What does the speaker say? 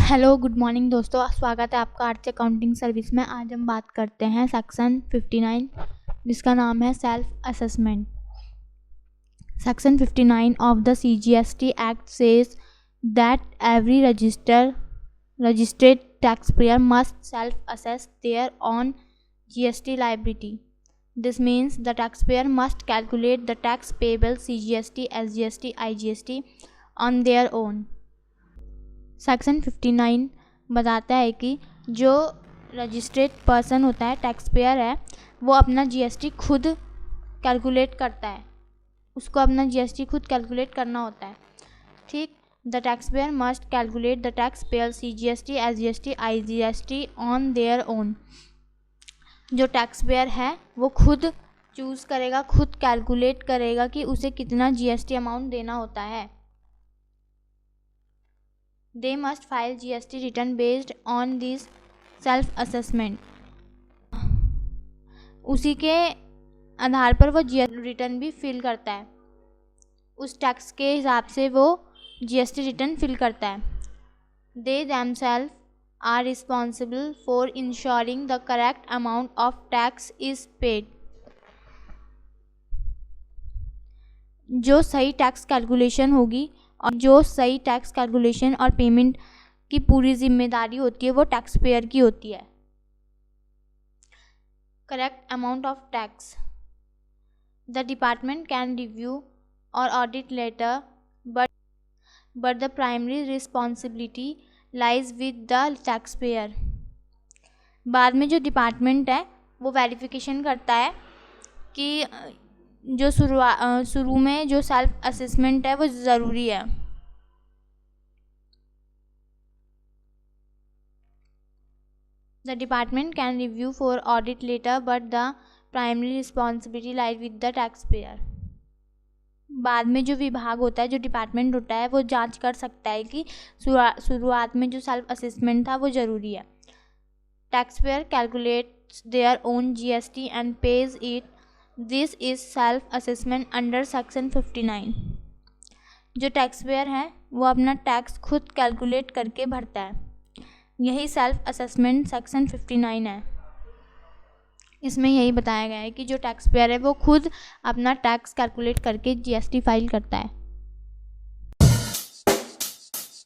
Hello good morning दोस्तों, स्वागत है आपका आर्ट्स अकाउंटिंग सर्विस में। आज हम बात करते हैं सेक्शन 59 जिसका नाम है self assessment. Section 59 of the CGST act says that every registered taxpayer must self-assess their own GST liability. This means the taxpayer must calculate the tax payable CGST, SGST, IGST on their own. Section 59 बताता है कि जो registered person होता है, tax payer है, वो अपना GST खुद कैलकुलेट करता है। उसको अपना जीएसटी खुद कैलकुलेट करना होता है। ठीक, the tax pair must calculate the tax pair CGST, SGST, IGST on their own. जो टैक्स पेयर है वो खुद चूज़ करेगा, खुद कैलकुलेट करेगा कि उसे कितना जीएसटी अमाउंट देना होता है। They must file GST return based on this self-assessment. उसी के आधार पर वो GST रिटर्न भी फिल करता है। उस टैक्स के हिसाब से वो GST रिटर्न फिल करता है। They themselves are responsible for ensuring the correct amount of tax is paid. जो सही टैक्स कैलकुलेशन होगी और जो सही टैक्स कैलकुलेशन और पेमेंट की पूरी जिम्मेदारी होती है वो टैक्स पेयर की होती है। Correct amount of tax, the department can review और audit letter but the primary responsibility lies with the tax payer. बाद में जो डिपार्टमेंट है वो वेरिफिकेशन करता है कि जो शुरू में जो सेल्फ असेसमेंट है वो ज़रूरी है। The department can review for audit letter but the primary responsibility lies with the tax payer. बाद में जो विभाग होता है, जो डिपार्टमेंट होता है, वो जांच कर सकता है कि शुरुआत में जो सेल्फ असेसमेंट था वो ज़रूरी है। Tax payer calculates their own GST and page it. This is self assessment under section 59। जो टैक्स पेयर है वो अपना टैक्स खुद कैलकुलेट करके भरता है। यही सेल्फ असेसमेंट सेक्शन 59 है। इसमें यही बताया गया है कि जो टैक्स पेयर है वो खुद अपना टैक्स कैलकुलेट करके GST फाइल करता है।